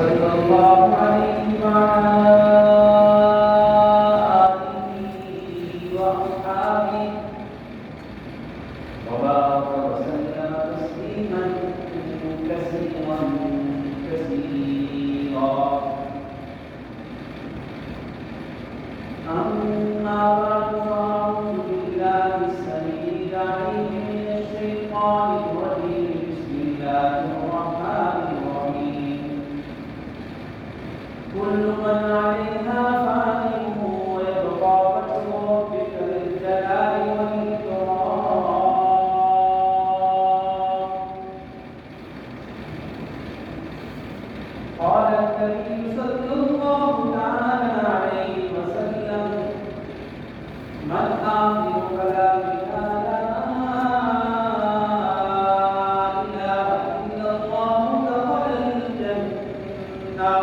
صلى الله عليه وعلى آله وأصحابه وبارك وسلم تسليما كثيرا كثيرا. أما بعد فأعوذ بالله السميع العليم من الشيطان الرجيم. بسم الله الرحمن الرحيم. كل من عليها فان ويبقى وجه ربك ذي الجلال والإكرام. قال النبي صلى الله تعالى عليه وسلم: من آخر كلامنا لا إله إلا الله دخل الجنة.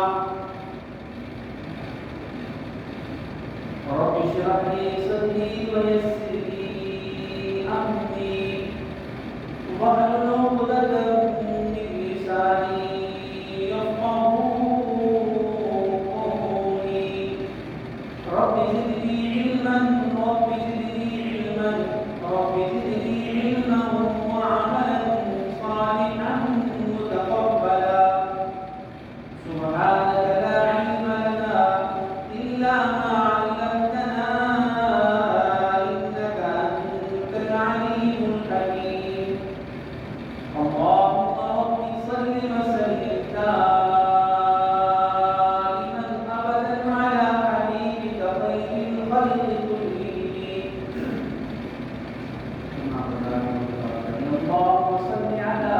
رب اشرح لي صدري ويسر لي أمري واحلل عقدة من لساني يفقهوا قولي. رب زدني علما رب زدني علما رب زدني علما وعملا صالحا متقبلا. سبحانك لا علم لنا إلا ما علمتنا إنك أنت العليم الحكيم. اللهم رب صل وسلم دائما أبدا على حبيبك خير الخلق كلهم. اللهم صل على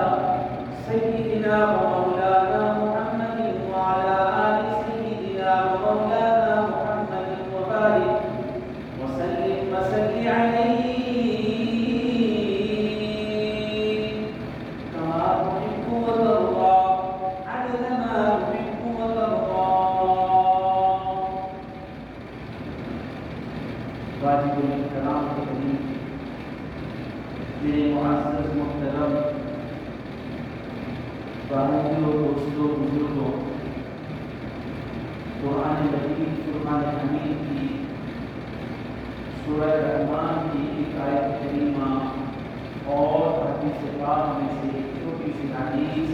سيدنا ومولانا محمد وعلى آل سيدنا ومولانا محمد وبارك وسلم وسل عليه كما تحب وترضى عدد ما تحب وترضى. واجب الاحترام الكريم میرے معزز محترم بھائیوں دوستوں بزرگوں، قرآن مجید فرقان حمید کی سورہ رحمان کی ایک آیت کریمہ اور حدیث پاک میں سے چھوٹی سی حدیث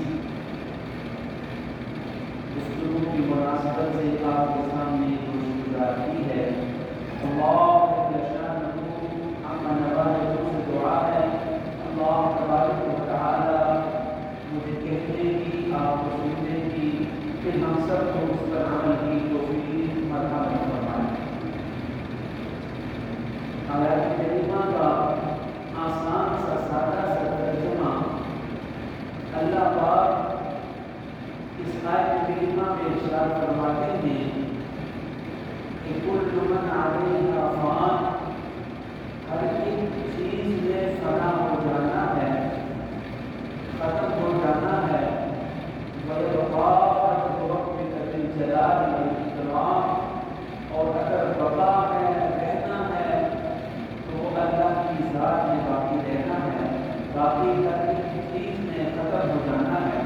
گفتگو کی مناسبت سے آپ کے سامنے پیش کی ہے. اللہ دعا ہے اللہ تبارک و تعالی مجھے کہنے کی، آپ کو سننے کی، پھر ہم سب کو اس پر عمل کی توفیق مرحمت فرمائے. آیت کریمہ کا آسان سا سادہ سا ترجمہ اللہ پاک اس آیت کریمہ میں ارشاد فرماتے ہیں کہ کل من علیہا فان، ہر ایک چیز میں فنا ہو جانا ہے، ختم ہو جانا ہے. وَيَبْقَى وَجْهُ رَبِّكَ ذِي الْجَلَالِ وَالْإِكْرَامِ، اور اگر بقا ہے، رہنا ہے، تو وہ اللہ کی ذات میں باقی رہنا ہے. باقی ہر ایک چیز میں ختم ہو جانا ہے.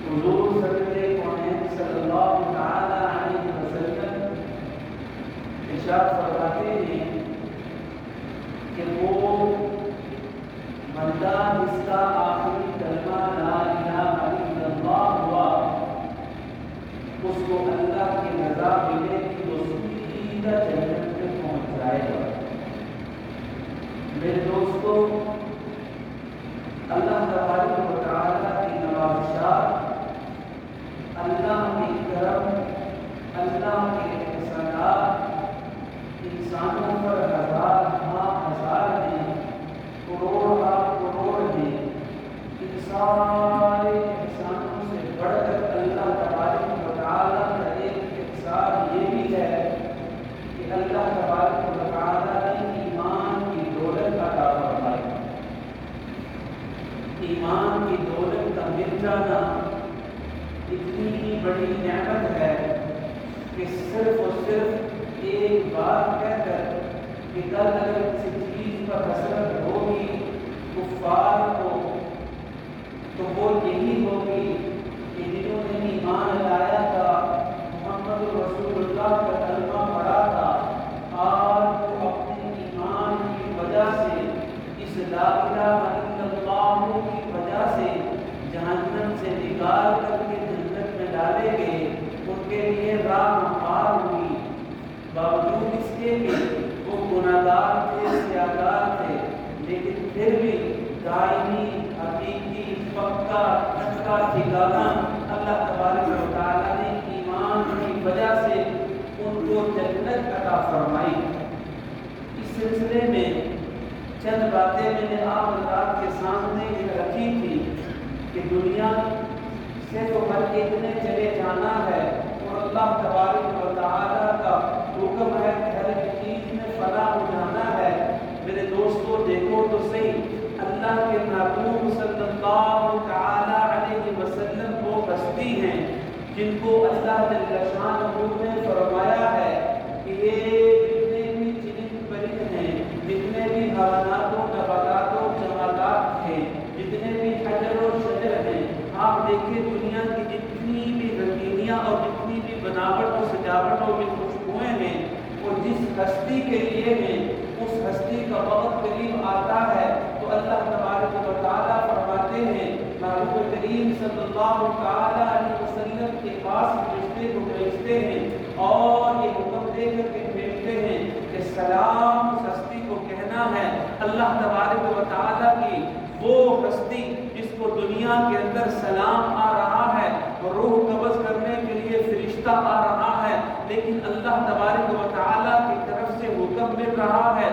حضور صلی اللہ تعالی علیہ وسلم ارشاد فرماتے ہیں کہ وہ بندہ جس کا آخری کلمہ لا الہ الا اللہ ہوا، اس کو اللہ کی رضا ملے گی، وہ سیدھا جنت میں پہنچ جائے گا. میرے دوستو، اللہ تبارک و تعالی کی نوازشات، اللہ کی کرم، اللہ کے احسانات انسانوں پر ہزار ہاں ہزار ہیں، کروڑ ہاں کروڑ ہیں. ان سارے احسانوں سے بڑھ کر اللہ تبارک و تعالی کا ایک احسان یہ بھی ہے کہ اللہ تبارک و تعالی نے ایمان کی دولت عطا فرمائی. ایمان کی دولت کا مل جانا اتنی بڑی نعمت ہے کہ صرف اور صرف ایک بات کہہ کر کہ کل اگر کسی چیز پر حسرت ہوگی کفار کو، تو وہ یہی ہوگی کہ کہ جنہوں نے ایمان لایا تھا، محمد رسول اللہ کا کلمہ پڑھا تھا، آج وہ اپنے ایمان کی وجہ سے، اس لا الہ الا اللہ کی وجہ سے جہنم سے نکال کر کے جنت میں ڈالے گئے، ان کے لیے راہ ہموار ہوئی۔ باوجود اس کے کہ وہ گناہگار تھے، سیاہگار تھے، لیکن پھر بھی دائمی، حقیقی، پکا، ٹھکا ٹھکانا اللہ تبارک و تعالیٰ نے ایمان کی وجہ سے ان کو جنت عطا فرمائی۔ اس سلسلے میں چند باتیں میں نے آپ حضرات کے سامنے رکھی تھی کہ دنیا سے تو ہر ایک نے چلے جانا ہے، اور اللہ تبارک و تعالیٰ کا حکم ہے کہ ہر ایک چیز میں فنا ہو جانا ہے۔ میرے دوستو دیکھو تو صحیح، اللہ کے محبوب صلی اللہ تعالیٰ علیہ وسلم وہ ہستی ہیں جن کو اللہ جل شانہ نے فرمایا ہے کہ یہ جتنے بھی چنند پرند ہیں، جتنے بھی حیوانات و نباتات و جمادات ہیں، جتنے بھی حجر و شجر ہیں، آپ دیکھیں دنیا کی جتنی بھی رنگینیاں اور جتنی بھی بناوٹ و سجاوٹ اور بھی خوشبوئیں ہیں، وہ جس ہستی کے لیے ہیں، اس ہستی کا وقت قریب آتا ہے تو اللہ تبارک و تعالیٰ فرماتے ہیں، محبوب کریم صلی اللہ تعالیٰ علیہ وسلم کے پاس فرشتے کو بھیجتے ہیں اور یہ حکم دے کر کے بھیجتے ہیں کہ سلام اس ہستی کو کہنا ہے۔ اللہ تبارک و تعالیٰ کی وہ ہستی جس کو دنیا کے اندر سلام آ رہا ہے، روح قبض کرنے کے لیے فرشتہ آ رہا ہے، لیکن اللہ تبارک و تعالیٰ کی طرف سے حکم مل رہا ہے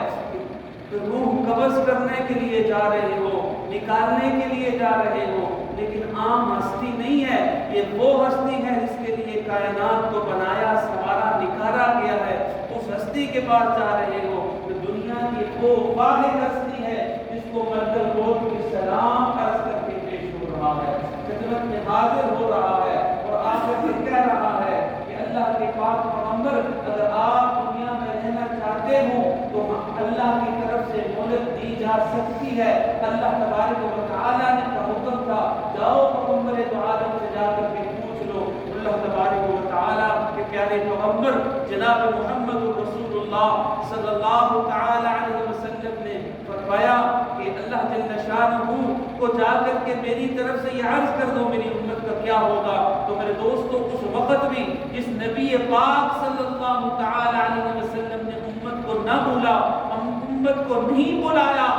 کہ روح قبض کرنے کے لیے جا رہے ہو، نکالنے کے لیے جا رہے ہو، لیکن عام ہستی نہیں ہے، یہ وہ ہستی ہے جس کے لیے کائنات کو بنایا، سنوارا، نکھارا گیا ہے، اس ہستی کے پاس جا رہے ہو۔ تو دنیا کی وہ واحد ہستی ہے جس کو ملکل موت کی سلام عرض کر کے پیش ہو رہا ہے، خدمت میں حاضر ہو رہا ہے اور آخر میں کہہ رہا ہے کہ اللہ کے پاک پیغمبر اگر آپ دنیا میں رہنا چاہتے ہو تو اللہ کی طرف سے مہلت دی جا سکتی ہے۔ اللہ تبارک و تعالیٰ نے کا حکم تھا، جاؤ پیغمبر دو عالم سے جا کر کے پوچھ لو۔ اللہ تبارک و تعالیٰ کے پیارے پیغمبر جناب محمد رسول اللہ صلی اللہ تعالیٰ علیہ وسلم نے فرمایا کہ اللہ جل شانہ کو جا کر کے میری طرف سے یہ عرض کر دو میری امت کا کیا ہوگا۔ تو میرے دوستو اس وقت بھی جس نبی پاک صلی اللہ تعالیٰ علیہ وسلم نے امت کو نہ بولا، امت کو نہیں بلایا،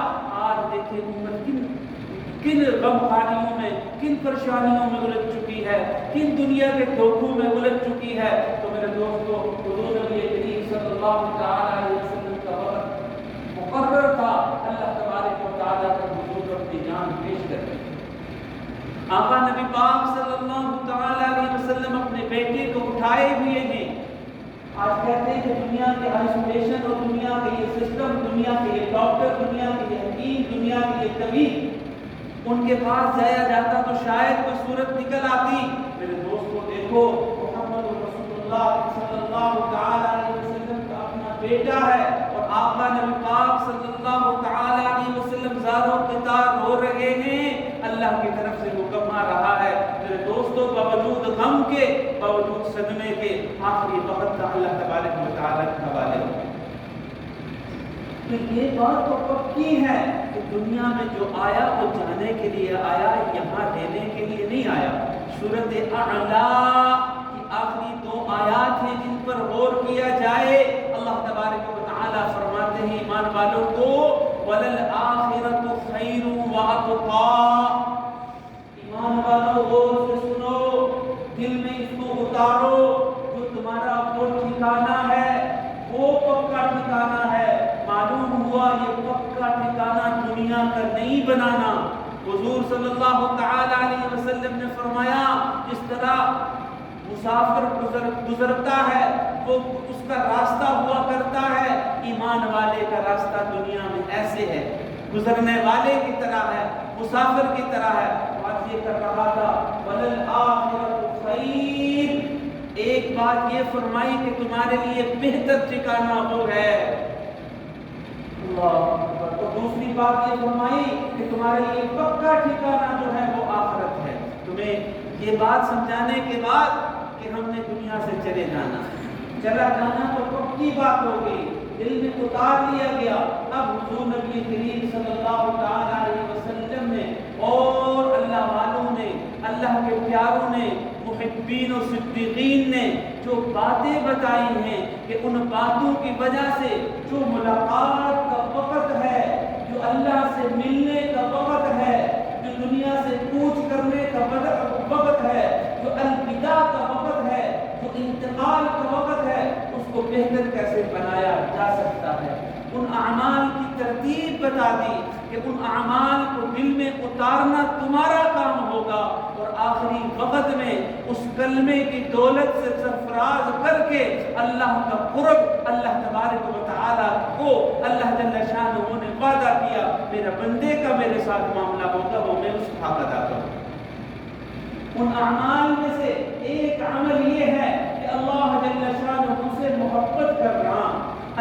آج دیکھیں امت کن غم خاریوں میں، کن پریشانیوں میں الجھ چکی ہے، کن دنیا کے دھوکوں میں الجھ چکی ہے۔ تو میرے دوستو حضور نبی کریم صلی اللہ تعالیٰ علیہ وسلم کا وقت مقرر تھا، اللہ تبارک و تعالیٰ کا حضور اپنی جان پیش کرتے۔ آقا نبی پاک صلی اللہ تعالیٰ علیہ وسلم اپنے بیٹے کو اٹھائے ہوئے ہیں۔ آج کہتے ہیں کہ دنیا کے آئسولیشن اور دنیا کے یہ سسٹم، دنیا کے یہ ڈاکٹر، دنیا کے یہ حکیم، دنیا کے یہ طبیب، ان کے پاس جایا جاتا تو شاید کوئی صورت نکل آتی۔ میرے دوستو دیکھو محمد رسول اللہ صلی اللہ تعالیٰ علیہ وسلم کا اپنا بیٹا ہے اور آقا نبی پاک صلی اللہ تعالیٰ علیہ وسلم زار و قطار ہو رہے ہیں، اللہ کی طرف سے حکم آ رہا ہے۔ میرے دوستو باوجود غم کے، باوجود صدمے کے، آخری وقت کا اللہ تبارک و تعالیٰ کے حوالے ہو۔ تو یہ بات تو پکی ہے کہ دنیا میں جو آیا وہ جانے کے لیے آیا، یہاں رہنے کے لیے نہیں آیا۔ سورۃ اعلیٰ کی آخری 2 آیات ہیں جن پر غور کیا جائے۔ اللہ تبارک و تعالیٰ فرماتے ہیں ایمان والوں کو وَلَلْآخِرَةُ خَيْرٌ وَأَبْقَىٰ۔ ایمان والوں غور سے سنو، دل میں اس کو اتارو، جو تمہارا وہ ٹھکانہ ہے وہ پکا ٹھکانہ ہے۔ معلوم ہوا یہ پکا ٹھکانہ دنیا کا نہیں بنانا۔ حضور صلی اللہ تعالی علیہ وسلم نے فرمایا جس طرح مسافر گزرتا ہے وہ اس کا راستہ ہوا کرتا ہے، ایمان والے کا راستہ دنیا میں ایسے ہے، گزرنے والے کی طرح ہے، مسافر کی طرح ہے۔ بات یہ کر رہا تھا وَلَلْآخِرَةُ خَيْرٌ، ایک بات یہ فرمائی کہ تمہارے لیے بہتر ٹھکانہ وہ ہے۔ اللہ، تو دوسری بات یہ فرمائی کہ تمہارے لیے پکا ٹھکانہ جو ہے وہ آخرت ہے۔ تمہیں یہ بات سمجھانے کے بعد کہ ہم نے دنیا سے چلے جانا ہے، چلا جانا تو پکی بات ہو گئی، دل میں اتار لیا گیا۔ اب حضور نبی کریم صلی اللہ تعالی علیہ وسلم نے اور اللہ والوں نے، اللہ کے پیاروں نے، محبین و صدیقین نے جو باتیں بتائی ہیں کہ ان باتوں کی وجہ سے جو ملاقات کا وقت ہے، جو اللہ سے ملنے کا وقت ہے، جو دنیا سے کوچ کرنے کا وقت ہے، جو الوداع کا وقت ہے، جو انتقال کا وقت ہے، اس کو بہتر کیسے بنایا جا سکتا ہے۔ ان اعمال کی ترتیب بتا دی کہ ان اعمال کو دل میں اتارنا تمہارا کام ہوگا، اور آخری وقت میں اس کلمے کی دولت سے سرفراز کر کے اللہ کا قرب، اللہ تبارک و تعالی کو اللہ جل شانہ نے وعدہ کیا، میرا بندے کا میرے ساتھ معاملہ ہوگا، وہ میں اس کا حق ادا کروں۔ ان اعمال میں سے ایک عمل یہ ہے کہ اللہ جل شانہ سے محبت کرنا،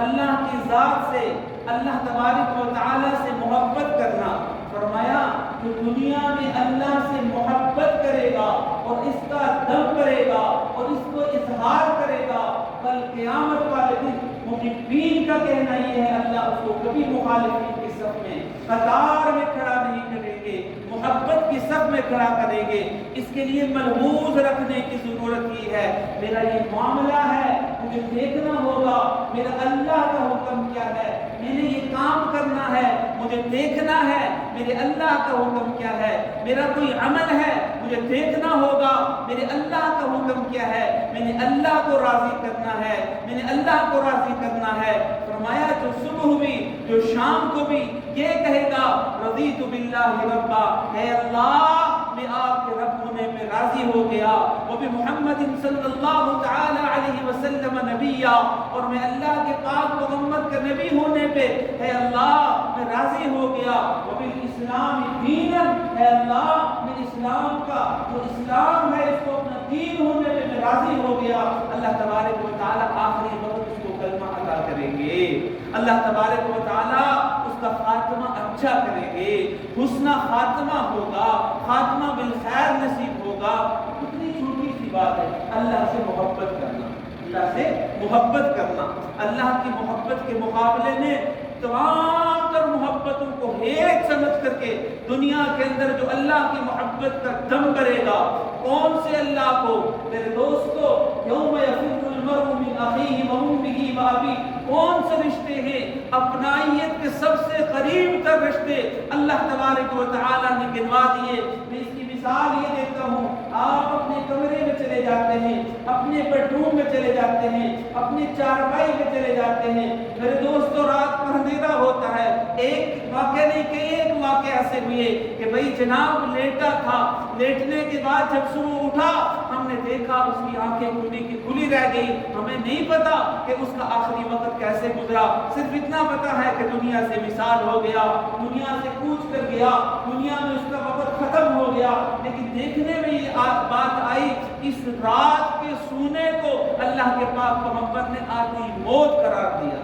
اللہ کی ذات سے، اللہ تبارک و تعالی سے محبت کرنا۔ فرمایا جو دنیا میں اللہ سے محبت کرے گا اور اس کا دم کرے گا اور اس کو اظہار کرے گا، کل قیامت والے دن محبین کا کہنا یہ ہے اللہ اس کو کبھی مخالفین کی صف میں قطار میں کھڑا نہیں کریں گے، محبت کی صف میں کھڑا کریں گے۔ اس کے لیے ملحوظ رکھنے کی ضرورت یہ ہے، میرا یہ معاملہ ہے، مجھے دیکھنا ہوگا میرا اللہ کا حکم کیا ہے، میں نے یہ کام کرنا ہے، مجھے دیکھنا ہے میرے اللہ کا حکم کیا ہے، میرا کوئی عمل ہے مجھے دیکھنا ہوگا میرے اللہ کا حکم کیا ہے، میں نے اللہ کو راضی کرنا ہے، میں نے اللہ کو راضی کرنا ہے۔ فرمایا جو صبح بھی جو شام کو بھی یہ کہے گا رضیت باللہ ربا، اے اللہ میں آپ کے رب ہونے پہ راضی ہو گیا، وبمحمد صلی اللہ تعالی علیہ وسلم نبیا، اور میں اللہ کے پاک محمد کا نبی ہونے پہ اے اللہ میں راضی ہو گیا، وبالاسلام دینا، اے اللہ میں اسلام کا جو اسلام ہے اس کو اپنا دین ہونے پہ میں راضی ہو گیا۔ اللہ تبارک و تعالی آخری وقت اس کو کلمہ عطا کریں گے، اللہ تبارک و تعالی اس کا خاتمہ اچھا کریں گے، حسن خاتمہ ہوگا، خاتمہ بالخیر نصیب ہوگا۔ کتنی چھوٹی سی بات ہے اللہ سے محبت کرنا، اللہ سے محبت کرنا۔ اللہ کی محبت کے مقابلے میں تمام تر محبتوں کو ایک سمجھ کر کے دنیا کے اندر جو اللہ کی محبت کا دم کرے گا، کون سے اللہ کو؟ میرے دوستو، یوم یفر المرء من اخیہ وامہ وابیہ، کون سے رشتے ہیں اپنائیت کے سب سے قریب تر رشتے اللہ تبارک و تعالی نے گنوا دیے۔ میں اس کی مثال یہ دیتا ہوں، آپ اپنے کمرے میں چلے جاتے ہیں، اپنے بیڈ روم میں چلے جاتے ہیں، اپنی چارپائی میں چلے جاتے ہیں، میرے دوستو رات کو اندھیرا ہوتا ہے، ایک واقعہ نہیں کہ ایک واقعہ ایسے ہوئے کہ بھئی جناب لیٹا تھا، لیٹنے کے بعد جب صبح اٹھا ہم نے دیکھا اس کی آنکھیں کھلی کی کھلی رہ گئی، ہمیں نہیں پتا کہ اس کا آخری وقت کیسے گزرا، صرف اتنا پتا ہے کہ دنیا سے مثال ہو گیا، دنیا سے کوچ کر گیا، دنیا میں اس کا وقت ختم ہو گیا۔ لیکن دیکھنے میں یہ بات آئی، اس رات کے سونے کو اللہ کے پاک محمد نے آتی موت قرار دیا۔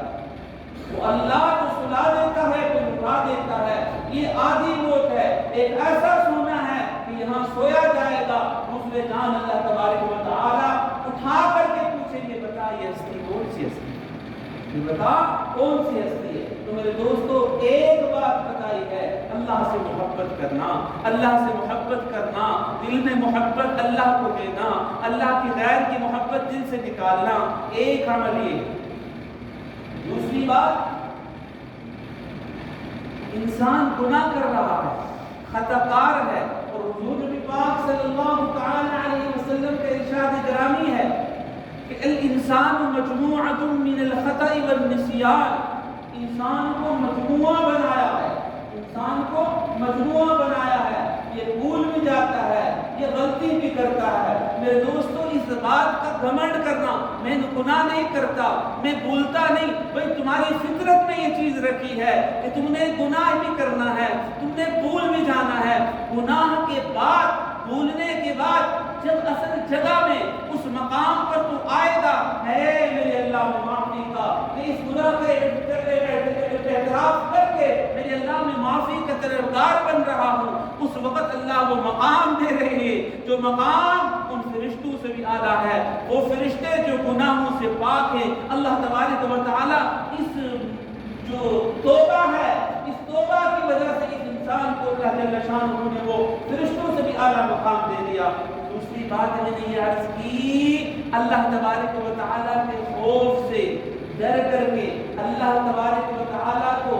وہ اللہ جو سلا دیتا ہے تو اٹھا دیتا ہے، یہ آدھی موت ہے، ایک ایسا سونا ہے کہ یہاں سویا جائے گا، دوسرے جان اللہ تبارک و تعالی اٹھا کر کے پوچھیں گے بتا یہ ہستی کون سی ہستی ہے، یہ بتا کون سی ہستی ہے۔ تو میرے دوستو ایک بات بتائی ہے، اللہ سے محبت کرنا، اللہ سے محبت کرنا، دل میں محبت اللہ کو دینا، اللہ کی غیر کی محبت دل سے نکالنا، ایک عمل یہ ہے۔ دوسری بات، انسان گناہ کر رہا ہے، خطا کار ہے، اور حضور نبی پاک صلی اللہ تعالی علیہ وسلم کا ارشاد گرامی ہے کہ الانسان مجموعۃ من الخطأ والنسیان، انسان کو مجموعہ بنایا ہے، انسان کو مجموعہ بنایا ہے، یہ بھول بھی جاتا ہے، یہ غلطی بھی کرتا ہے۔ میرے دوستو اس بات کا گھمنڈ کرنا میں گناہ نہیں کرتا، میں بھولتا نہیں، بھئی تمہاری فطرت میں یہ چیز رکھی ہے کہ تم نے گناہ بھی کرنا ہے، تم نے بھول بھی جانا ہے۔ گناہ کے بعد، بھولنے کے بعد جب اصل جگہ میں اس مقام پر تو آئے گا، ہے میرے اللہ میں معافی کا، میں اس گناہ کا اعتراف کر کے میرے اللہ میں معافی کا طلبگار بن رہا ہوں، اس وقت اللہ وہ مقام دے رہے ہیں جو مقام ان فرشتوں سے بھی اعلیٰ ہے، وہ فرشتے جو گناہوں سے پاک ہیں۔ اللہ تبارک و تعالیٰ اس جو توبہ ہے، اس توبہ کی وجہ سے اس انسان کو اللہ جل شانہ نے وہ فرشتوں سے بھی اعلیٰ مقام دے دیا۔ دوسری بات میں نے یہ عرض کی، اللہ تبارک و تعالیٰ کے خوف سے ڈر کر کے اللہ تبارک و تعالیٰ کو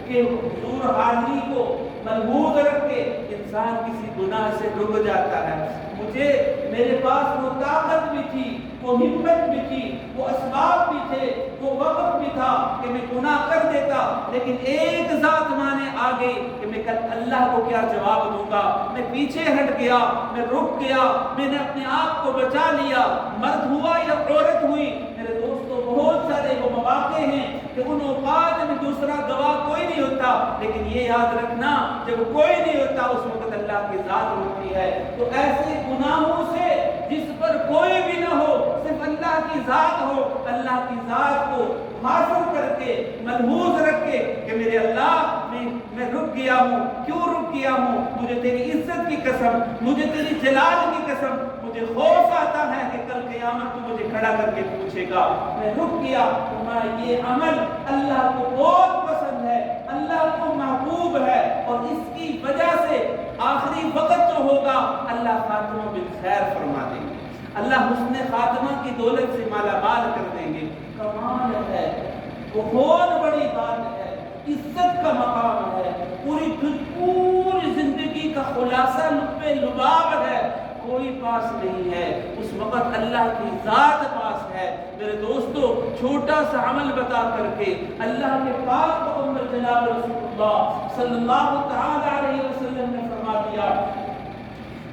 کے حضور حاضری کو ملحوظ رکھ کے انسان کسی گناہ سے رک جاتا ہے۔ مجھے میرے پاس وہ طاقت بھی تھی، وہ ہمت بھی تھی، وہ اسباب بھی تھے، وہ وقت بھی تھا کہ میں گناہ کر دیتا، لیکن ایک ذات مانے آ گئی کہ میں کل اللہ کو کیا جواب دوں گا۔ میں پیچھے ہٹ گیا، میں رک گیا، میں نے اپنے آپ کو بچا لیا۔ مرد ہوا یا عورت ہوئی، میرے دوستوں بہت سارے وہ مواقع ہیں کہ ان اوقات میں دوسرا گواہ کوئی نہیں ہوتا، لیکن یہ یاد رکھنا جب کوئی نہیں ہوتا اس وقت اللہ کی ذات ہوتی ہے۔ تو ایسے گناہوں سے جس پر کوئی بھی نہ ہو، صرف اللہ کی ذات ہو، اللہ کی ذات کو حاصل کر کے ملحوظ رکھ کے کہ میرے اللہ میں رک گیا ہوں، کیوں رک گیا ہوں؟ مجھے تیری عزت کی قسم، مجھے تیری جلال کی قسم، مجھے خوف آتا ہے کہ کل قیامت تو مجھے کھڑا کر کے پوچھے گا، میں رک گیا۔ تمہارا یہ عمل اللہ کو بہت پسند ہے، اللہ کو محبوب ہے، اور اس کی وجہ سے آخری وقت جو ہوگا اللہ خاتمہ بالخیر فرما دیں گے، اللہ حسن خاتمہ کی دولت سے مالا مال کر دیں گے۔ کمال ہے، بہت بڑی بات ہے، عزت کا مقام ہے، پوری زندگی کا خلاصہ لب لباب ہے، کوئی پاس نہیں ہے، اس وقت اللہ کی ذات پاس ہے۔ میرے دوستو چھوٹا سا عمل بتا کر کے اللہ کے پاک پیغمبر جناب رسول اللہ صلی اللہ تعالی علیہ وسلم نے فرما دیا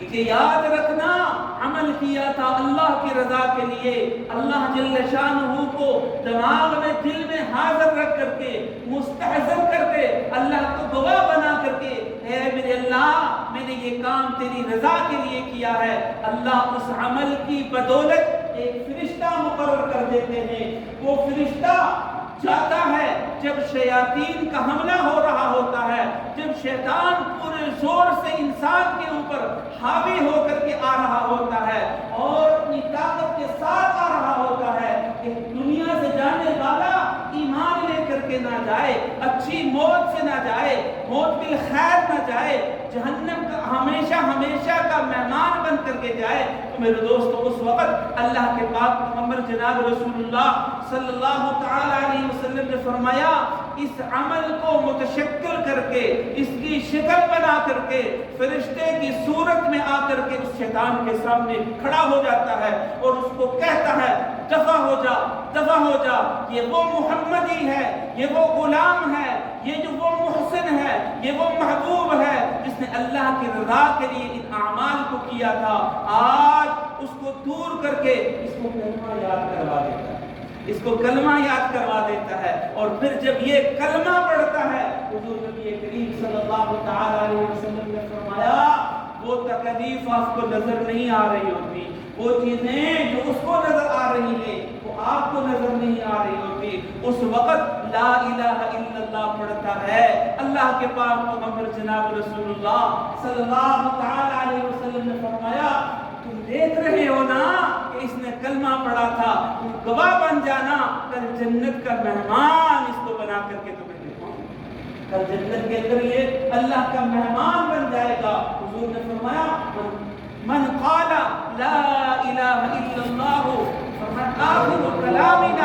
کہ یاد رکھنا عمل کیا تھا اللہ کی رضا کے لیے، اللہ جل شانہ کو دماغ میں دل میں حاضر رکھ کر کے مستحضر کر کے اللہ کو گواہ بنا کر کے، اے میرے اللہ میں نے یہ کام تیری رضا کے لیے کیا ہے۔ اللہ اس عمل کی بدولت ایک فرشتہ مقرر کر دیتے ہیں، وہ فرشتہ جاتا ہے جب شیاطین کا حملہ ہو رہا ہوتا ہے، جب شیطان پورے زور سے انسان کے اوپر حاوی ہو کر کے آ رہا ہوتا ہے اور اپنی طاقت کے ساتھ آ رہا ہوتا ہے کہ دنیا سے جانے والا ایمان لے کر کے نہ جائے، اچھی موت سے نہ جائے، موت بالخیر نہ جائے، جہنم کا ہمیشہ ہمیشہ کا مہمان بن کر کے جائے۔ تو میرے دوستو اس وقت اللہ کے پاک پیغمبر جناب رسول اللہ صلی اللہ تعالی علیہ وسلم نے فرمایا اس عمل کو متشکل کر کے، اس کی شکل بنا کر کے فرشتے کی صورت میں آ کر کے اس شیطان کے سامنے کھڑا ہو جاتا ہے اور اس کو کہتا ہے دفع ہو جا، دفع ہو جا، یہ وہ محمدی ہے، یہ وہ غلام ہے، یہ جو وہ محسن ہے، یہ وہ محبوب ہے جس نے اللہ کی رضا کے لیے ان اعمال کو کیا تھا۔ آج اس کو دور کر کے اس کو کلمہ یاد کروا دیتا ہے، اس کو کلمہ یاد کروا دیتا ہے، اور پھر جب یہ کلمہ پڑھتا ہے حضور نبی کریم صلی اللہ تعالی علیہ وسلم نے فرمایا وہ تکلیف آپ کو نظر نہیں آ رہی ہوتی، وہ چیزیں جو اس کو نظر آ رہی ہیں وہ آپ کو نظر نہیں آ رہی ہوتی، اس وقت لا الہ الا اللہ پڑھتا ہے۔ اللہ کے پاک پیغمبر جناب رسول اللہ صلی اللہ تعالی علیہ وسلم نے فرمایا تم دیکھ رہے ہو نا کہ اس نے کلمہ پڑھا تھا، تم گواہ بن جانا، کل جنت کا مہمان اس کو بنا کر کے تمہیں دکھاؤں، کل جنت کے اندر یہ اللہ کا مہمان بن جائے گا۔ حضور نے فرمایا من قال لا الہ الا اللہ آخر کلامنا